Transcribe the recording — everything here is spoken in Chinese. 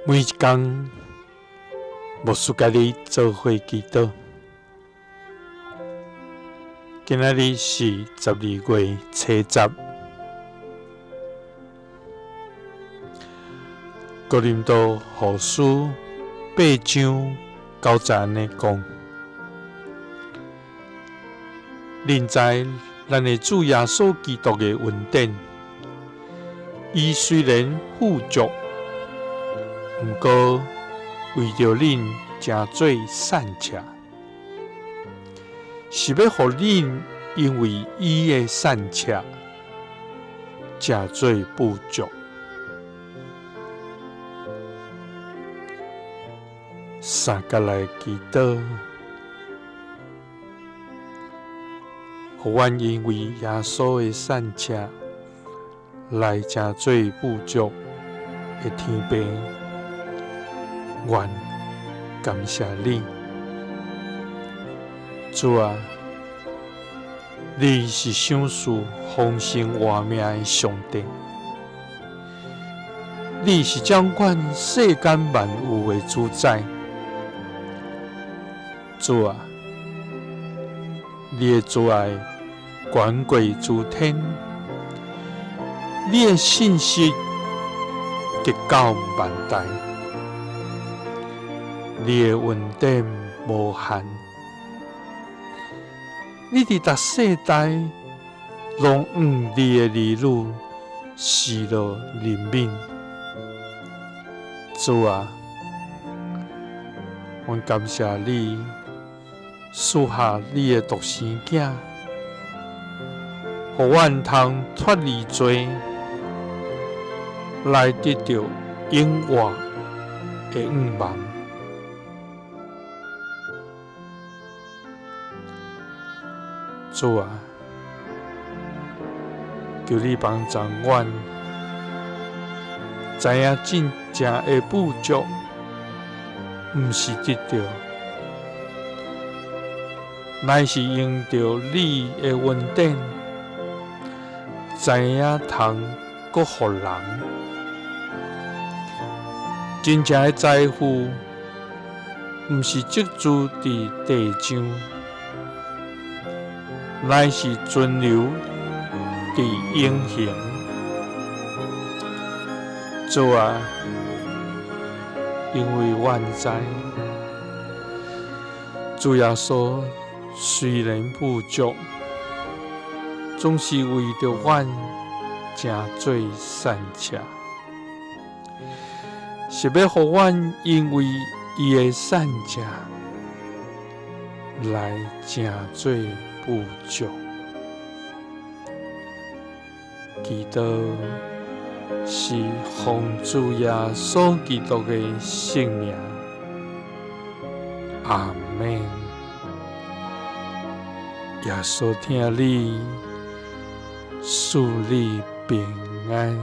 每一天，牧师甲你做伙祈祷。今仔日是12月7日，哥林多后书8章9节安尼讲：恁知咱的主耶稣基督的恩典，伊虽然富足，毋过为着恁诚做善车，是要互恁因为伊的善车，诚做富足。三角来祈祷，互阮因为耶稣的善车，来诚做富足的天父，愿感谢你，主啊！你是赏赐丰盛活命的上帝，你是掌管世间万有的主宰。主啊，你的慈爱远过诸天，你的信息极到万代，你的恩典无限。你伫逐世代拢用你的儿女示落怜悯。主啊，阮感谢你赐下你的独生囝，互阮通脱离罪，来得到永活的愿望。主啊，求你帮助阮，知影真正的富足，毋是得到，乃是用着你的恩典，知影通搁互人。真正的财富，毋是积聚伫地上，乃是存留伫永恒。主啊，因为阮知，主耶稣虽然富足，总是为着阮诚做善车，是要互阮因为伊的善车来诚做富足。祈祷是奉主耶稣基督的圣名，阿们。耶稣听你，赐你平安。